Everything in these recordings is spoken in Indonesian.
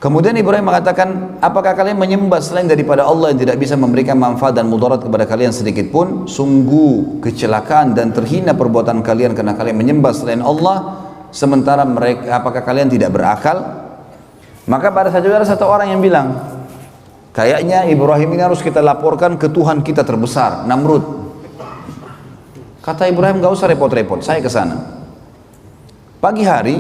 Kemudian Ibrahim mengatakan, apakah kalian menyembah selain daripada Allah yang tidak bisa memberikan manfaat dan mudarat kepada kalian sedikit pun? Sungguh kecelakaan dan terhina perbuatan kalian karena kalian menyembah selain Allah, sementara mereka, apakah kalian tidak berakal? Maka pada saat itu ada satu orang yang bilang, kayaknya Ibrahim ini harus kita laporkan ke Tuhan kita terbesar, Namrud. Kata Ibrahim, gak usah repot-repot, saya ke sana. Pagi hari,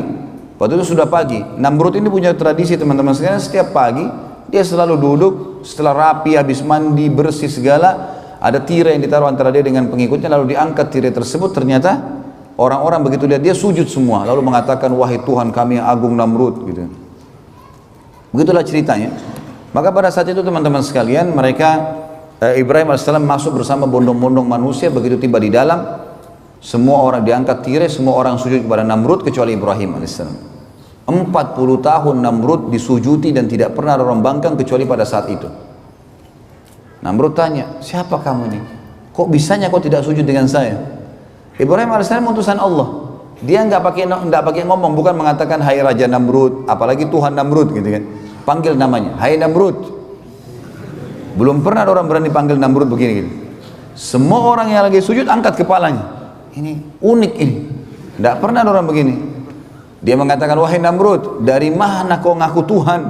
waktu itu sudah pagi, Namrud ini punya tradisi teman-teman sekalian, setiap pagi dia selalu duduk, setelah rapi, habis mandi, bersih segala, ada tirai yang ditaruh antara dia dengan pengikutnya, lalu diangkat tirai tersebut, ternyata orang-orang begitu lihat dia sujud semua, lalu mengatakan, wahai Tuhan kami yang agung Namrud, gitu. Begitulah ceritanya. Maka pada saat itu teman-teman sekalian, Ibrahim AS masuk bersama bondong-bondong manusia, begitu tiba di dalam, semua orang diangkat tirai, semua orang sujud kepada Namrud kecuali Ibrahim AS. 40 tahun Namrud disujuti dan tidak pernah ada orang bangkang kecuali pada saat itu. Namrud tanya, siapa kamu ini? Kok bisanya kau tidak sujud dengan saya? Ibrahim AS utusan Allah. Dia nggak pakai ngomong, bukan mengatakan hai Raja Namrud, apalagi Tuhan Namrud gitu kan. Panggil namanya, hai Namrud. Belum pernah ada orang berani panggil Namrud begini gitu. Semua orang yang lagi sujud angkat kepalanya. Ini unik ini, tidak pernah ada orang begini. Dia mengatakan, wahai Namrud, dari mana kau ngaku Tuhan?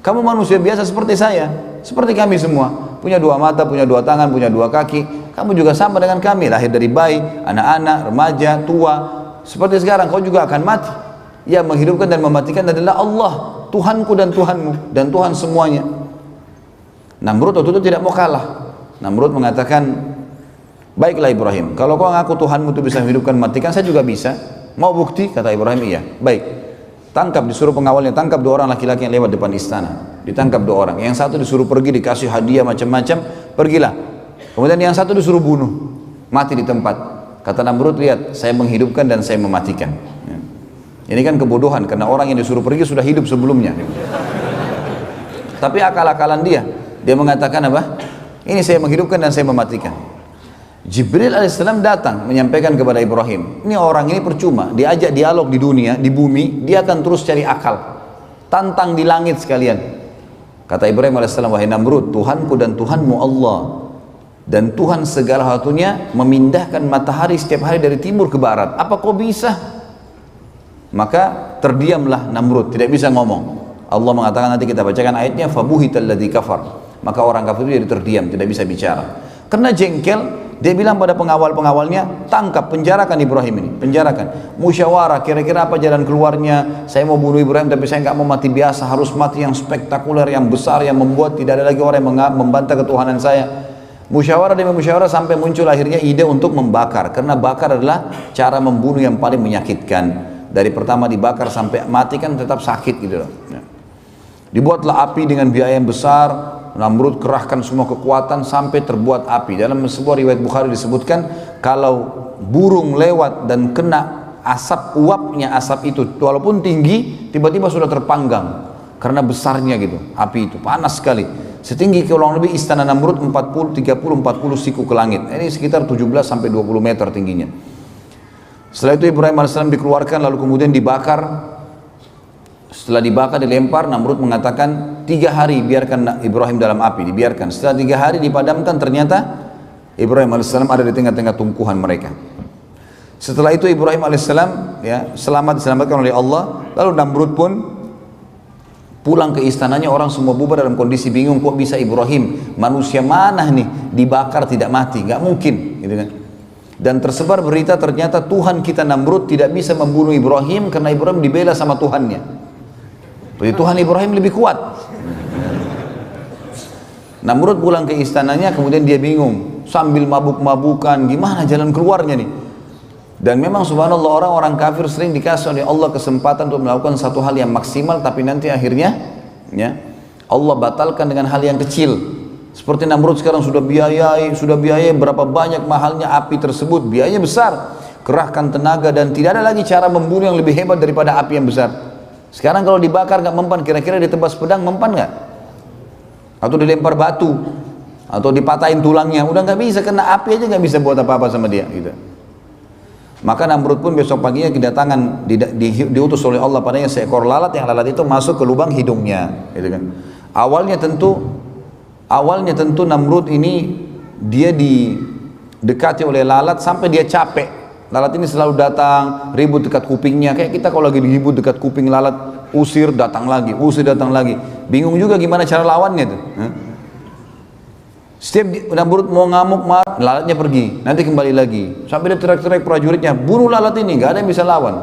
Kamu manusia biasa seperti saya, seperti kami semua, punya dua mata, punya dua tangan, punya dua kaki. Kamu juga sama dengan kami, lahir dari bayi, anak-anak, remaja, tua. Seperti sekarang kau juga akan mati. Yang menghidupkan dan mematikan adalah Allah, Tuhanku dan Tuhanmu, dan Tuhan semuanya. Namrud waktu itu tidak mau kalah. Namrud mengatakan, baiklah Ibrahim, kalau kau ngaku Tuhanmu itu bisa menghidupkan matikan, saya juga bisa. Mau bukti? Kata Ibrahim, iya. Baik, tangkap, disuruh pengawalnya, tangkap dua orang laki-laki yang lewat depan istana. Ditangkap dua orang, yang satu disuruh pergi, dikasih hadiah macam-macam, pergilah. Kemudian yang satu disuruh bunuh, mati di tempat. Kata Namrud, lihat, saya menghidupkan dan saya mematikan. Ya. Ini kan kebodohan, karena orang yang disuruh pergi sudah hidup sebelumnya. Tapi akal-akalan dia mengatakan apa? Ini saya menghidupkan dan saya mematikan. Jibril alaihissalam datang menyampaikan kepada Ibrahim, ini orang ini percuma, diajak dialog di dunia, di bumi, dia akan terus cari akal, tantang di langit sekalian. Kata Ibrahim alaihissalam, wahai Namrud, Tuhanku dan Tuhanmu Allah, dan Tuhan segala satunya memindahkan matahari setiap hari dari timur ke barat, apa kau bisa? Maka terdiamlah Namrud, tidak bisa ngomong. Allah mengatakan, nanti kita bacakan ayatnya, fabuhital ladzi kafar, maka orang kafir itu jadi terdiam, tidak bisa bicara. Karena jengkel, dia bilang pada pengawal-pengawalnya, tangkap, penjarakan Ibrahim ini, penjarakan. Musyawarah, kira-kira apa jalan keluarnya? Saya mau bunuh Ibrahim, tapi saya nggak mau mati biasa, harus mati yang spektakuler, yang besar, yang membuat tidak ada lagi orang yang membantah ketuhanan saya. Musyawarah demi musyawarah sampai muncul akhirnya ide untuk membakar, karena bakar adalah cara membunuh yang paling menyakitkan. Dari pertama dibakar sampai mati kan tetap sakit gitu loh. Dibuatlah api dengan biaya yang besar. Namrud kerahkan semua kekuatan sampai terbuat api. Dalam sebuah riwayat Bukhari disebutkan, kalau burung lewat dan kena asap, uapnya asap itu walaupun tinggi, tiba-tiba sudah terpanggang karena besarnya gitu, api itu panas sekali, setinggi kurang lebih istana Namrud 40 siku ke langit. Ini sekitar 17 sampai 20 meter tingginya. Setelah itu Ibrahim AS dikeluarkan, lalu kemudian dibakar. Setelah dibakar, dilempar, Namrud mengatakan 3 hari biarkan Ibrahim dalam api, dibiarkan. Setelah 3 hari dipadamkan, ternyata Ibrahim AS ada di tengah-tengah tumpuhan mereka. Setelah itu Ibrahim AS ya, diselamatkan oleh Allah. Lalu Namrud pun pulang ke istananya, orang semua bubar dalam kondisi bingung, kok bisa Ibrahim, manusia mana nih, dibakar tidak mati, nggak mungkin gitu kan. Dan tersebar berita ternyata Tuhan kita Namrud tidak bisa membunuh Ibrahim karena Ibrahim dibela sama Tuhannya. Jadi Tuhan Ibrahim lebih kuat. Namrud pulang ke istananya, kemudian dia bingung, sambil mabuk-mabukan, gimana jalan keluarnya nih. Dan memang subhanallah, orang-orang kafir sering dikasih oleh Allah kesempatan untuk melakukan satu hal yang maksimal, tapi nanti akhirnya ya, Allah batalkan dengan hal yang kecil. Seperti Namrud sekarang sudah biayai berapa banyak mahalnya api tersebut, biayanya besar, kerahkan tenaga, dan tidak ada lagi cara membunuh yang lebih hebat daripada api yang besar. Sekarang kalau dibakar nggak mempan, kira-kira ditebas pedang mempan nggak? Atau dilempar batu, atau dipatahin tulangnya, udah nggak bisa, kena api aja nggak bisa buat apa-apa sama dia gitu. Maka Namrud pun besok paginya kedatangan diutus oleh Allah padanya seekor lalat, yang lalat itu masuk ke lubang hidungnya, gitu kan. Awalnya tentu Namrud ini dia didekati oleh lalat sampai dia capek. Lalat ini selalu datang ribut dekat kupingnya, kayak kita kalau lagi ribut dekat kuping lalat, usir datang lagi, bingung juga gimana cara lawannya tuh. Setiap Namrud mau ngamuk, lalatnya pergi, nanti kembali lagi. Sampai dia teriak-teriak prajuritnya, bunuh lalat ini, gak ada yang bisa lawan.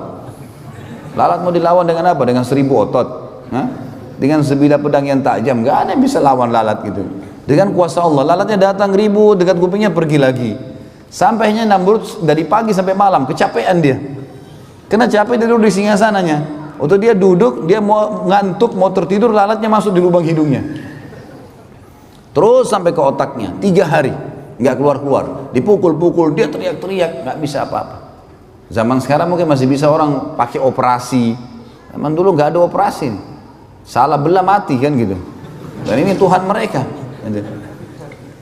Lalat mau dilawan dengan apa? Dengan 1000 otot. Dengan sebilah pedang yang tajam, gak ada yang bisa lawan lalat gitu. Dengan kuasa Allah, lalatnya datang ribut dekat kupingnya, pergi lagi. Sampainya Namrud dari pagi sampai malam, kecapean dia. Kena capek dia duduk di singgasananya. Waktu dia duduk, dia mau ngantuk, mau tertidur, lalatnya masuk di lubang hidungnya. Terus sampai ke otaknya, 3 hari nggak keluar-keluar, dipukul-pukul, dia teriak-teriak, nggak bisa apa-apa. Zaman sekarang mungkin masih bisa orang pakai operasi, zaman dulu nggak ada operasi, salah belah mati kan gitu. Dan ini Tuhan mereka.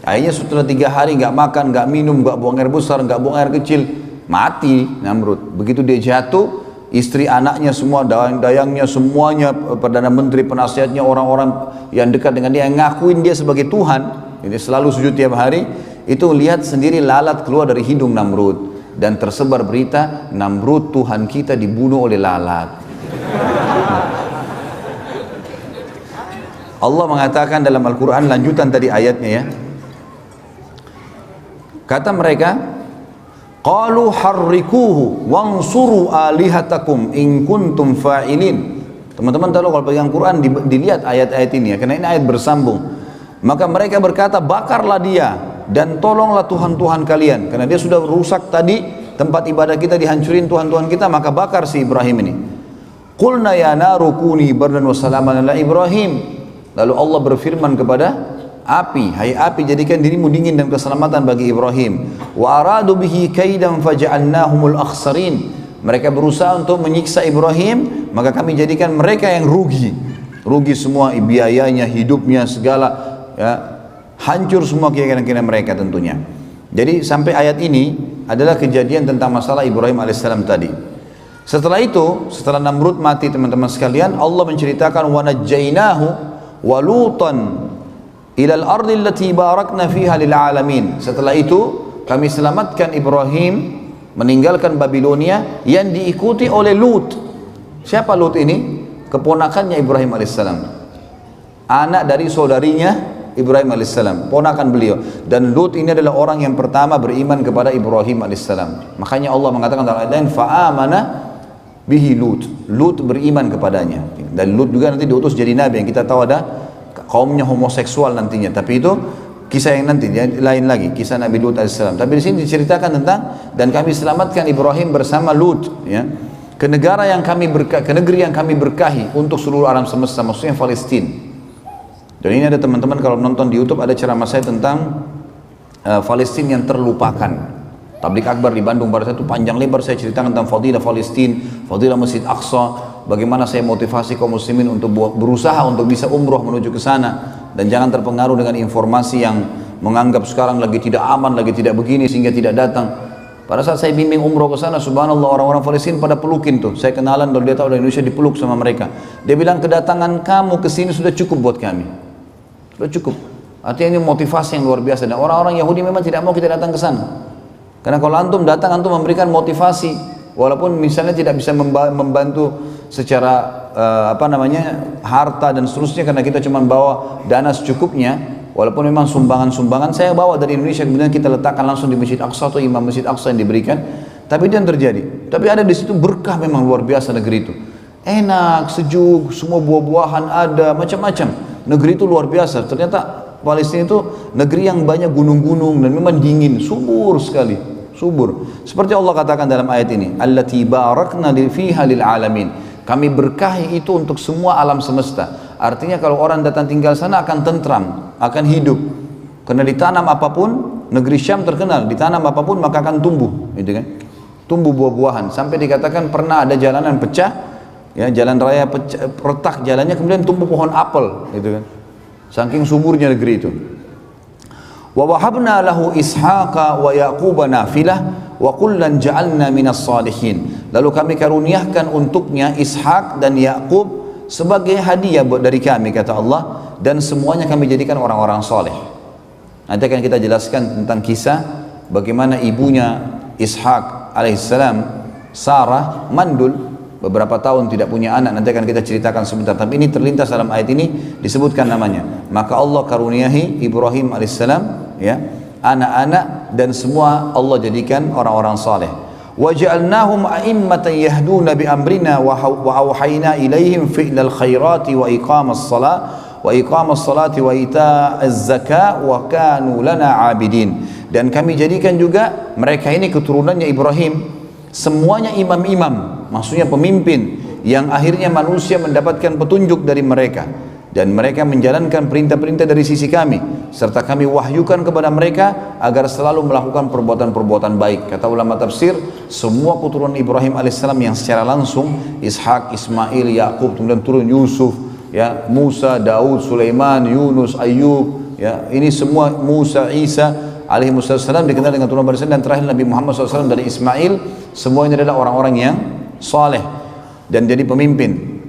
Akhirnya setelah 3 hari nggak makan, nggak minum, nggak buang air besar, nggak buang air kecil, mati Namrud. Begitu dia jatuh, istri anaknya semua, dayang-dayangnya semuanya, perdana menteri, penasihatnya, orang-orang yang dekat dengan dia, yang ngakuin dia sebagai Tuhan, ini selalu sujud tiap hari, itu lihat sendiri lalat keluar dari hidung Namrud, dan tersebar berita Namrud Tuhan kita dibunuh oleh lalat. Allah mengatakan dalam Al-Quran, lanjutan tadi ayatnya ya, kata mereka, qalu harrikuhu wansuru alihatakum in kuntum fa'ilin. Teman-teman tahu kalau pegang Quran dilihat ayat-ayat ini ya, karena ini ayat bersambung. Maka mereka berkata, bakarlah dia dan tolonglah Tuhan-Tuhan kalian, karena dia sudah rusak tadi tempat ibadah kita, dihancurin Tuhan-Tuhan kita, maka bakar si Ibrahim ini. Qulna ya naru kuni bardan wa salaman ala Ibrahim. Lalu Allah berfirman kepada api, hai api, jadikan dirimu dingin dan keselamatan bagi Ibrahim. Wa aradu bihi kaidan faja'alnahumul akhsarin. Mereka berusaha untuk menyiksa Ibrahim, maka kami jadikan mereka yang rugi semua, biayanya, hidupnya, segala ya, hancur semua keyakinan mereka tentunya. Jadi sampai ayat ini adalah kejadian tentang masalah Ibrahim alaihissalam tadi. Setelah itu, setelah Namrud mati teman-teman sekalian, Allah menceritakan wa najjainahu wa lutan ilal ardi allati barakna fiha lil alamin. Setelah itu kami selamatkan Ibrahim meninggalkan Babilonia yang diikuti oleh Lut. Siapa Lut ini? Keponakannya Ibrahim alaihissalam, anak dari saudarinya Ibrahim alaihissalam, ponakan beliau. Dan Lut ini adalah orang yang pertama beriman kepada Ibrahim alaihissalam. Makanya Allah mengatakan dalam ayat lain, fa'amana bihi Lut. Lut beriman kepadanya. Dan Lut juga nanti diutus jadi nabi, yang kita tahu ada kaumnya homoseksual nantinya. Tapi itu kisah yang nanti lain lagi, kisah Nabi Lut alaihissalam. Tapi di sini diceritakan tentang dan kami selamatkan Ibrahim bersama Lut ya, ke negara yang kami ke negeri yang kami berkahi untuk seluruh alam semesta, maksudnya Palestina. Dan ini ada teman-teman kalau nonton di YouTube ada ceramah saya tentang Palestina yang terlupakan. Tablik Akbar di Bandung pada saat itu panjang lebar saya ceritakan tentang fadilah Palestina, fadilah Masjid Aqsa, bagaimana saya motivasi kaum muslimin untuk berusaha untuk bisa umroh menuju ke sana. Dan jangan terpengaruh dengan informasi yang menganggap sekarang lagi tidak aman, lagi tidak begini sehingga tidak datang. Pada saat saya bimbing umroh ke sana, subhanallah, orang-orang Palestina pada pelukin tuh. Saya kenalan, kalau dia tahu dari Indonesia dipeluk sama mereka. Dia bilang kedatangan kamu ke sini sudah cukup buat kami. Sudah cukup. Artinya ini motivasi yang luar biasa. Dan orang-orang Yahudi memang tidak mau kita datang ke sana. Karena kalau antum datang, antum memberikan motivasi, walaupun misalnya tidak bisa membantu secara harta dan seterusnya, karena kita cuma bawa dana secukupnya. Walaupun memang sumbangan-sumbangan saya bawa dari Indonesia, kemudian kita letakkan langsung di Masjid Aqsa atau Imam Masjid Aqsa yang diberikan. Tapi itu yang terjadi. Tapi ada di situ berkah, memang luar biasa negeri itu. Enak, sejuk, semua buah-buahan ada, macam-macam. Negeri itu luar biasa. Ternyata Palestina itu negeri yang banyak gunung-gunung dan memang dingin, subur sekali, subur. Seperti Allah katakan dalam ayat ini, allati barakna fiha lil alamin. Kami berkahi itu untuk semua alam semesta. Artinya kalau orang datang tinggal sana akan tentram, akan hidup. Karena ditanam apapun, negeri Syam terkenal, ditanam apapun maka akan tumbuh, gitu kan? Tumbuh buah-buahan. Sampai dikatakan pernah ada jalanan pecah, ya, jalan raya pecah, retak jalannya, kemudian tumbuh pohon apel, gitu kan? Saking suburnya negeri itu. Wa wahabna lahu Ishaqa wa Yaquba nafilah wa kullan ja'alna minas salihin. Lalu kami karuniakan untuknya Ishak dan Yakub sebagai hadiah buat dari kami, kata Allah, dan semuanya kami jadikan orang-orang soleh. Nanti akan kita jelaskan tentang kisah bagaimana ibunya Ishak alaihissalam, Sarah, mandul beberapa tahun tidak punya anak. Nanti akan kita ceritakan sebentar, tapi ini terlintas dalam ayat ini disebutkan namanya. Maka Allah karuniahi Ibrahim alaihissalam, ya, anak-anak, dan semua Allah jadikan orang-orang saleh. وَجَعَلْنَاهُمْ أَئِمَّةً يَهْدُونَ بِأَمْرِنَا وَأَوْحَيْنَا إِلَيْهِمْ فِعْلَ الْخَيْرَاتِ وَإِقَامَ الصَّلَاةِ وَإِيتَاءَ الزَّكَاةِ وَكَانُوا لَنَا عَابِدِينَ. Dan kami jadikan juga mereka ini keturunannya Ibrahim semuanya imam-imam, maksudnya pemimpin yang akhirnya manusia mendapatkan petunjuk dari mereka, dan mereka menjalankan perintah-perintah dari sisi kami, serta kami wahyukan kepada mereka agar selalu melakukan perbuatan-perbuatan baik. Kata ulama tafsir, semua keturunan Ibrahim alaihissalam yang secara langsung, Ishak, Ismail, Yakub, kemudian turun Yusuf, ya, Musa, Daud, Sulaiman, Yunus, Ayub, ya, ini semua Musa, Isa alaihi wassalam dikenal dengan turunan barisan, dan terakhir Nabi Muhammad SAW dari Ismail. Semua ini adalah orang-orang yang saleh dan jadi pemimpin.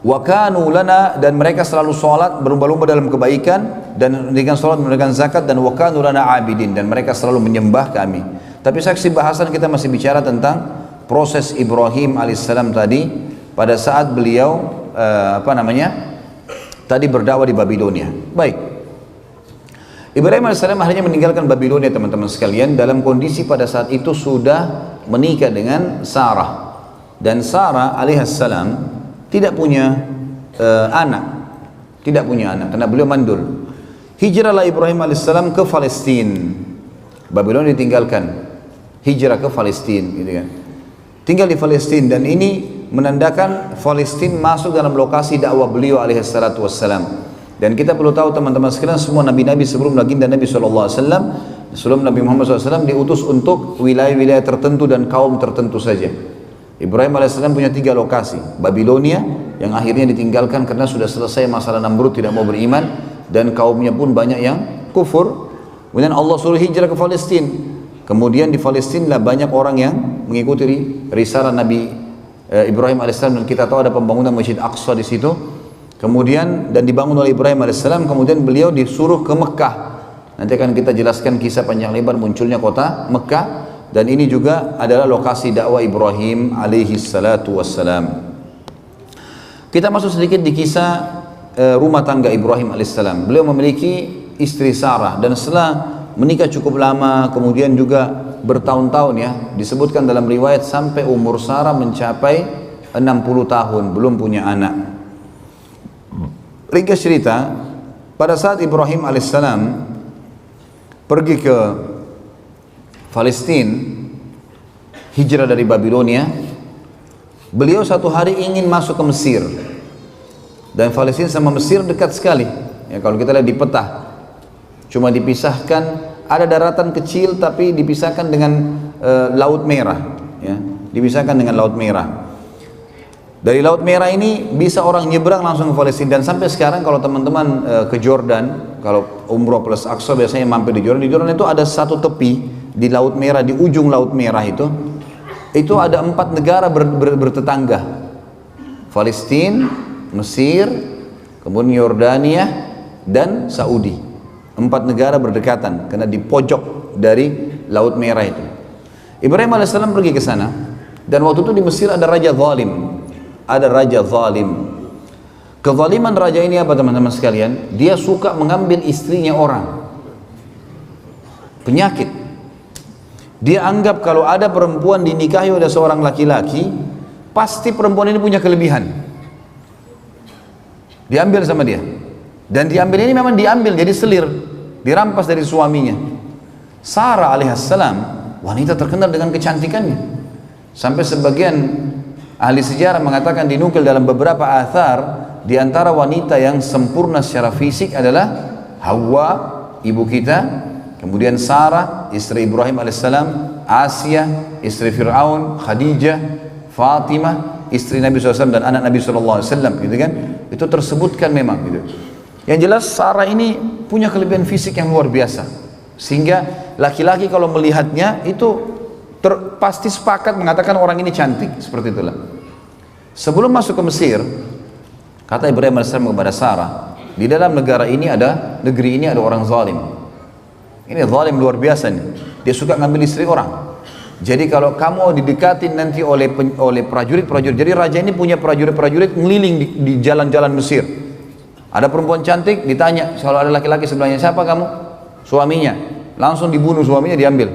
Wa kanu lana, dan mereka selalu sholat, berlomba-lomba dalam kebaikan, dan dengan sholat menunaikan zakat, dan wa kanu lana abidin, dan mereka selalu menyembah kami. Tapi saksi bahasan kita masih bicara tentang proses Ibrahim alaihissalam tadi pada saat beliau tadi berdakwah di Babilonia. Baik, Ibrahim alaihissalam akhirnya meninggalkan Babilonia, teman-teman sekalian, dalam kondisi pada saat itu sudah menikah dengan Sarah, dan Sarah alaihissalam tidak punya anak, karena beliau mandul. Hijrahlah Ibrahim alaihissalam ke Palestina. Babilonia ditinggalkan, hijrah ke Palestina, gitu kan. Tinggal di Palestina, dan ini menandakan Palestina masuk dalam lokasi dakwah beliau alaihissalatu wassalam. Dan kita perlu tahu, teman-teman sekalian, semua nabi-nabi sebelum baginda Nabi SAW, sebelum Nabi Muhammad SAW, diutus untuk wilayah-wilayah tertentu dan kaum tertentu saja. Ibrahim AS punya 3 lokasi. Babilonia yang akhirnya ditinggalkan karena sudah selesai masalah Namrud tidak mau beriman, dan kaumnya pun banyak yang kufur. Kemudian Allah suruh hijrah ke Palestina. Kemudian di Palestina lah banyak orang yang mengikuti risalah Nabi Ibrahim AS, dan kita tahu ada pembangunan Masjid Aqsa di situ. Kemudian dan dibangun oleh Ibrahim AS. Kemudian beliau disuruh ke Mekah. Nanti akan kita jelaskan kisah panjang lebar munculnya kota Mekah. Dan ini juga adalah lokasi dakwah Ibrahim alaihi salatu wassalam. Kita masuk sedikit di kisah rumah tangga Ibrahim alaihissalam. Beliau memiliki istri Sarah, dan setelah menikah cukup lama, kemudian juga bertahun-tahun, ya, disebutkan dalam riwayat sampai umur Sarah mencapai 60 tahun belum punya anak. Ringkas cerita, pada saat Ibrahim alaihissalam pergi ke Palestina, hijrah dari Babilonia, beliau satu hari ingin masuk ke Mesir, dan Palestina sama Mesir dekat sekali, ya, kalau kita lihat di peta, cuma dipisahkan, ada daratan kecil tapi dipisahkan dengan Laut Merah, ya, dipisahkan dengan Laut Merah. Dari Laut Merah ini bisa orang nyebrang langsung ke Palestina. Dan sampai sekarang kalau teman-teman ke Jordan, kalau umroh plus Aqsa biasanya mampir di Jordan. Di Jordan itu ada satu tepi di Laut Merah, di ujung Laut Merah itu ada 4 negara bertetangga: Palestina, Mesir, kemudian Yordania, dan Saudi. 4 negara berdekatan karena di pojok dari Laut Merah itu. Ibrahim alaihissalam pergi ke sana, dan waktu itu di Mesir ada raja zalim. Kezaliman raja ini apa, teman-teman sekalian? Dia suka mengambil istrinya orang. Penyakit. Dia anggap kalau ada perempuan dinikahi oleh seorang laki-laki, pasti perempuan ini punya kelebihan. Diambil sama dia. Dan diambil ini memang diambil jadi selir, dirampas dari suaminya. Sarah alaihissalam wanita terkenal dengan kecantikannya, sampai sebagian ahli sejarah mengatakan, dinukil dalam beberapa athar, di antara wanita yang sempurna secara fisik adalah Hawa, ibu kita, kemudian Sarah, istri Ibrahim alaihissalam, Asia, istri Fir'aun, Khadijah, Fatimah, istri Nabi SAW dan anak Nabi SAW, gitu kan? Itu tersebutkan memang, gitu. Yang jelas Sarah ini punya kelebihan fisik yang luar biasa, Sehingga laki-laki kalau melihatnya itu pasti sepakat mengatakan orang ini cantik, seperti itulah. Sebelum masuk ke Mesir, kata Ibrahim AS kepada Sarah, di dalam negeri ini ada orang zalim. Ini zalim luar biasa nih. Dia suka ngambil istri orang. Jadi kalau kamu didekatin nanti oleh prajurit-prajurit, jadi raja ini punya prajurit-prajurit ngeliling di jalan-jalan Mesir. Ada perempuan cantik, ditanya, kalau ada laki-laki sebelahnya, siapa kamu? Suaminya. Langsung dibunuh suaminya, diambil,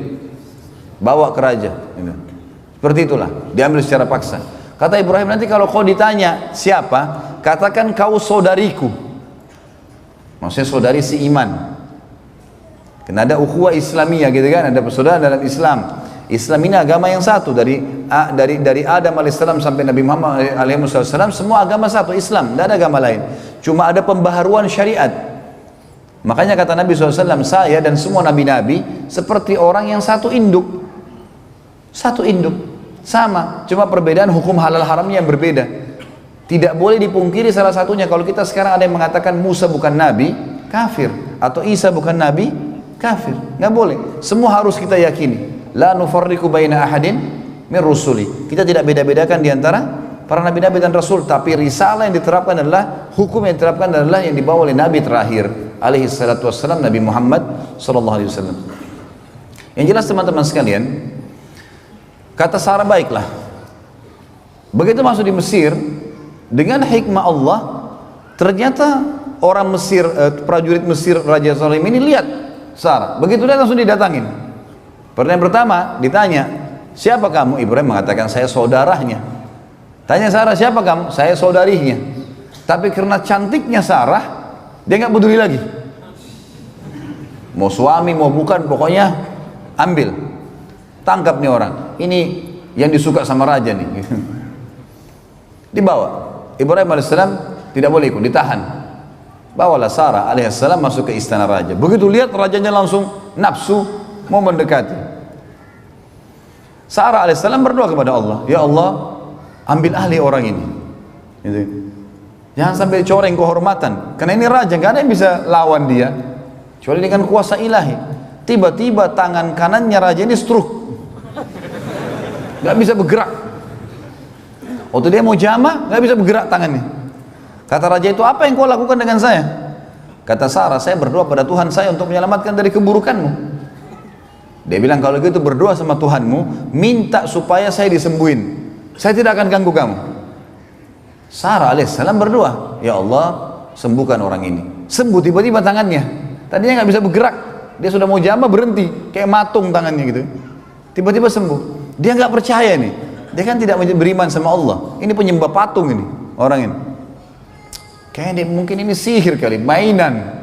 bawa ke raja. Seperti itulah, diambil secara paksa. Kata Ibrahim, nanti kalau kau ditanya siapa, katakan kau saudariku. Maksudnya saudari si iman. Karena ada ukhuwah Islamiyah gitu kan, ada persaudaraan dalam Islam. Islam ini agama yang satu, dari Adam alaihissalam sampai Nabi Muhammad alaihissalam, semua agama satu, Islam, tidak ada agama lain. Cuma ada pembaharuan syariat. Makanya kata Nabi SAW, saya dan semua nabi-nabi seperti orang yang satu induk. Satu induk, sama, cuma perbedaan hukum halal haramnya yang berbeda. Tidak boleh dipungkiri salah satunya. Kalau kita sekarang ada yang mengatakan Musa bukan nabi, kafir. Atau Isa bukan nabi, kafir. Nggak boleh, semua harus kita yakini. La nufarriqu baina ahadin min rusuli. Kita tidak beda-bedakan di antara para nabi-nabi dan rasul, tapi risalah yang diterapkan adalah, hukum yang diterapkan adalah yang dibawa oleh nabi terakhir alaihi salatu wassalam, Nabi Muhammad sallallahu alaihi wasallam. Yang jelas teman-teman sekalian, kata Sarah, baiklah. Begitu masuk di Mesir, dengan hikmah Allah, ternyata orang Mesir, prajurit Mesir Raja Salim ini lihat Sarah. Begitu dia langsung didatangin. Pertanyaan pertama ditanya, siapa kamu? Ibrahim mengatakan, saya saudaranya. Tanya Sarah, siapa kamu? Saya saudarinya. Tapi karena cantiknya Sarah, dia nggak peduli lagi. Mau suami, mau bukan, pokoknya ambil. Tangkap nih orang. Ini yang disuka sama raja nih. Dibawa. Ibrahim AS tidak boleh ikut, ditahan. Bawalah Sarah AS masuk ke istana raja. Begitu lihat rajanya langsung nafsu, mau mendekati. Sarah AS berdoa kepada Allah, ya Allah, ambil alih orang ini. Gitu. Jangan sampai coreng kehormatan, karena ini raja, gak ada yang bisa lawan dia kecuali dengan kuasa ilahi. Tiba-tiba tangan kanannya raja ini stroke, gak bisa bergerak. Waktu dia mau jama, gak bisa bergerak tangannya. Kata raja itu, apa yang kau lakukan dengan saya? Kata Sarah, saya berdoa pada Tuhan saya untuk menyelamatkan dari keburukanmu. Dia bilang, kalau gitu berdoa sama Tuhanmu, minta supaya saya disembuhin, saya tidak akan ganggu kamu. Sarah alaihissalam berdoa, ya Allah, sembuhkan orang ini. Sembuh tiba-tiba tangannya. Tadinya nggak bisa bergerak, dia sudah mau jama berhenti, kayak matung tangannya gitu. Tiba-tiba sembuh. Dia nggak percaya nih, dia kan tidak beriman sama Allah. Ini penyembah patung ini, orang ini. Kayaknya mungkin ini sihir kali, mainan.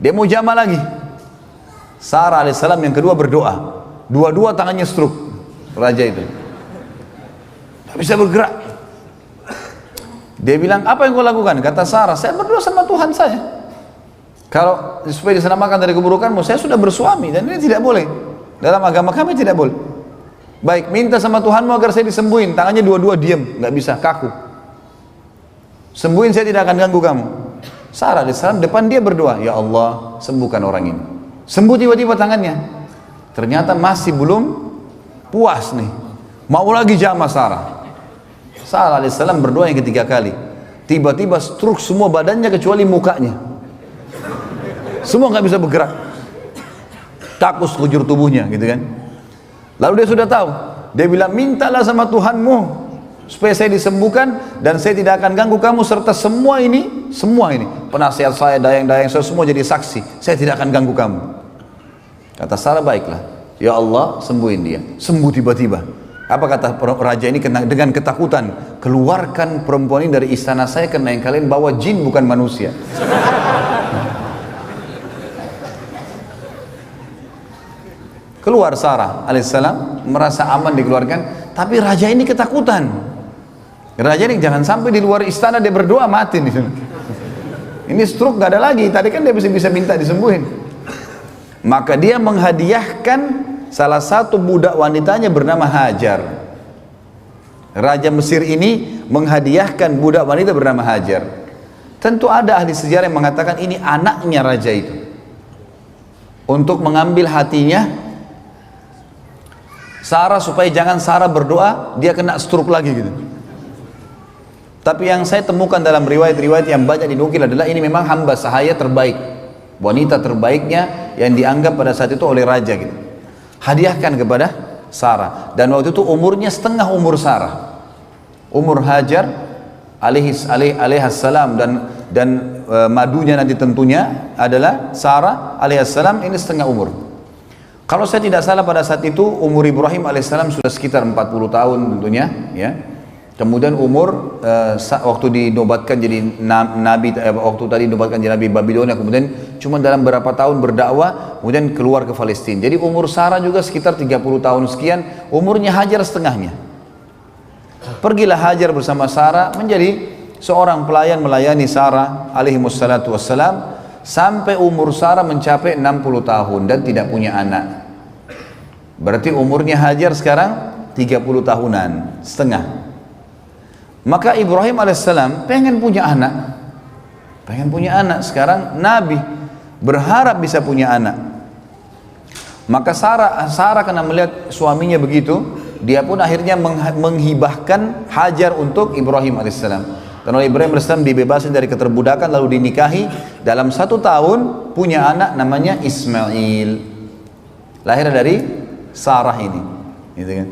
Dia mau jama lagi. Sarah alaihissalam yang kedua berdoa, dua-dua tangannya stroke, raja itu tidak bisa bergerak. Dia bilang, apa yang kau lakukan? Kata Sarah, saya berdoa sama Tuhan saya, kalau supaya diselamatkan dari keburukanmu. Saya sudah bersuami dan ini tidak boleh, dalam agama kami tidak boleh. Baik, minta sama Tuhanmu agar saya disembuhin. Tangannya dua-dua diam, nggak bisa, kaku. Sembuhin, saya tidak akan ganggu kamu. Sarah alaihissalam depan dia berdoa, ya Allah, sembuhkan orang ini. Sembuh tiba-tiba tangannya. Ternyata masih belum puas nih, mau lagi jama Sarah. Sarah alaihissalam berdoa yang ketiga kali. Tiba-tiba stroke semua badannya kecuali mukanya. Semua nggak bisa bergerak, takut sekujur tubuhnya gitu kan. Lalu dia sudah tahu. Dia bilang, mintalah sama Tuhanmu supaya saya disembuhkan dan saya tidak akan ganggu kamu serta semua ini penasihat saya, dayang-dayang saya semua jadi saksi. Saya tidak akan ganggu kamu. Kata Sarah, baiklah, ya Allah, sembuhin dia. Sembuh tiba-tiba. Apa kata raja ini dengan ketakutan? Keluarkan perempuan ini dari istana saya, karena yang kalian bawa jin bukan manusia. Keluar Sarah alaihissalam, merasa aman dikeluarkan, tapi raja ini ketakutan. Raja ini jangan sampai di luar istana dia berdoa mati nih. Ini stroke gak ada lagi, tadi kan dia bisa minta disembuhin. Maka dia menghadiahkan salah satu budak wanitanya bernama Hajar. Raja Mesir ini menghadiahkan budak wanita bernama Hajar. Tentu ada ahli sejarah yang mengatakan ini anaknya raja itu. untuk mengambil hatinya Sarah supaya jangan Sarah berdoa dia kena stroke lagi gitu. Tapi yang saya temukan dalam riwayat-riwayat yang banyak dinukil adalah ini memang hamba sahaya terbaik, wanita terbaiknya yang dianggap pada saat itu oleh raja gitu. Hadiahkan kepada Sarah, dan waktu itu umurnya setengah umur Sarah, umur Hajar alaihissalam, dan madunya nanti tentunya adalah Sarah alaihissalam ini setengah umur. Kalau saya tidak salah pada saat itu umur Ibrahim alaihissalam sudah sekitar 40 tahun tentunya ya. Kemudian umur waktu dinobatkan jadi nabi, waktu tadi dinobatkan jadi nabi Babilonia, kemudian cuma dalam berapa tahun berdakwah kemudian keluar ke Palestina. Jadi umur Sarah juga sekitar 30 tahun sekian, umurnya Hajar setengahnya. Pergilah Hajar bersama Sarah menjadi seorang pelayan melayani Sarah alaihi wassalatu wassalam sampai umur Sarah mencapai 60 tahun dan tidak punya anak. Berarti umurnya Hajar sekarang 30 tahunan setengah. Maka Ibrahim alaihissalam pengen punya anak, sekarang Nabi berharap bisa punya anak. Maka Sarah karena melihat suaminya begitu, dia pun akhirnya menghibahkan Hajar untuk Ibrahim alaihissalam. Karena Ibrahim alaihissalam dibebaskan dari keterbudakan lalu dinikahi, dalam 1 tahun punya anak namanya Ismail, lahir dari Sarah ini, gitu kan?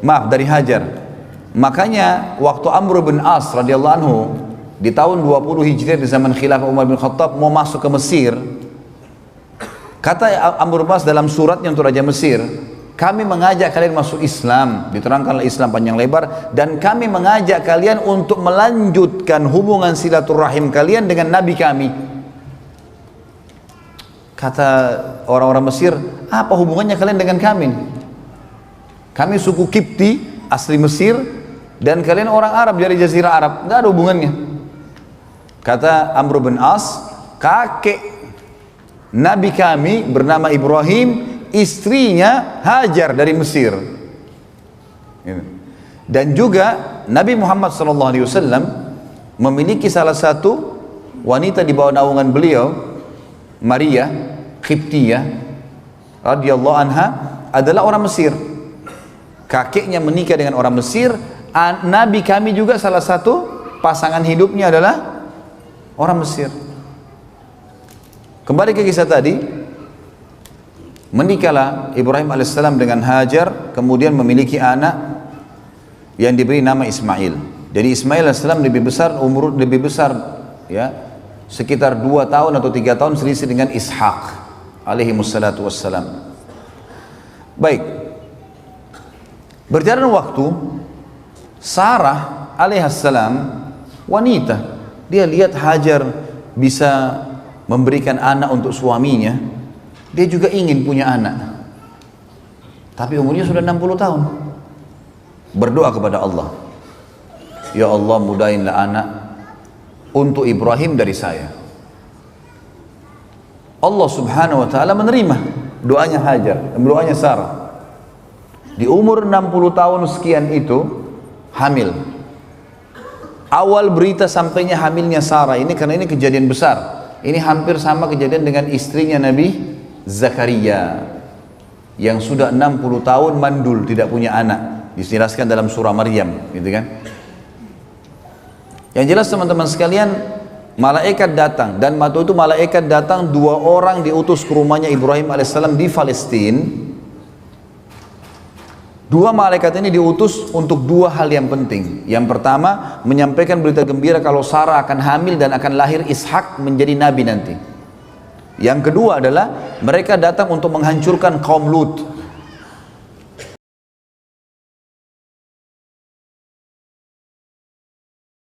Maaf, dari Hajar. Makanya waktu Amr bin As radhiyallahu anhu di tahun 20 Hijriah di zaman khilafah Umar bin Khattab mau masuk ke Mesir, kata Amr bin As dalam suratnya untuk Raja Mesir, kami mengajak kalian masuk Islam, diterangkanlah Islam panjang lebar, dan kami mengajak kalian untuk melanjutkan hubungan silaturahim kalian dengan Nabi kami. Kata orang-orang Mesir, apa hubungannya kalian dengan kami? Kami suku Kipti asli Mesir dan kalian orang Arab dari Jazirah Arab, nggak ada hubungannya. Kata Amr bin As, kakek Nabi kami bernama Ibrahim, istrinya Hajar dari Mesir. Dan juga Nabi Muhammad SAW memiliki salah satu wanita di bawah naungan beliau, Maria Qibtiyah radhiyallahu anha, adalah orang Mesir. Kakeknya menikah dengan orang Mesir. Nabi kami juga salah satu pasangan hidupnya adalah orang Mesir. Kembali ke kisah tadi, menikahlah Ibrahim alaihissalam dengan Hajar, kemudian memiliki anak yang diberi nama Ismail. Jadi Ismail alaihissalam lebih besar ya, sekitar 2 tahun atau 3 tahun selisih dengan Ishak alaihi wassalatu wassalam. Baik, berjalan waktu, Sarah alaihissalam wanita, dia lihat Hajar bisa memberikan anak untuk suaminya, dia juga ingin punya anak, tapi umurnya sudah 60 tahun. Berdoa kepada Allah, ya Allah mudahinlah anak untuk Ibrahim dari saya. Allah subhanahu wa ta'ala menerima doanya Hajar, doanya Sarah. Di umur 60 tahun sekian itu hamil. Awal berita sampainya hamilnya Sarah ini, karena ini kejadian besar. Ini hampir sama kejadian dengan istrinya Nabi Zakaria yang sudah 60 tahun mandul, tidak punya anak. Dijelaskan dalam surah Maryam, gitu kan? Yang jelas teman-teman sekalian, malaikat datang, dan waktu itu malaikat datang 2 orang diutus ke rumahnya Ibrahim alaihissalam di Palestina. 2 malaikat ini diutus untuk 2 hal yang penting. Yang pertama, menyampaikan berita gembira kalau Sarah akan hamil dan akan lahir Ishak menjadi nabi nanti. Yang kedua adalah mereka datang untuk menghancurkan kaum Lut.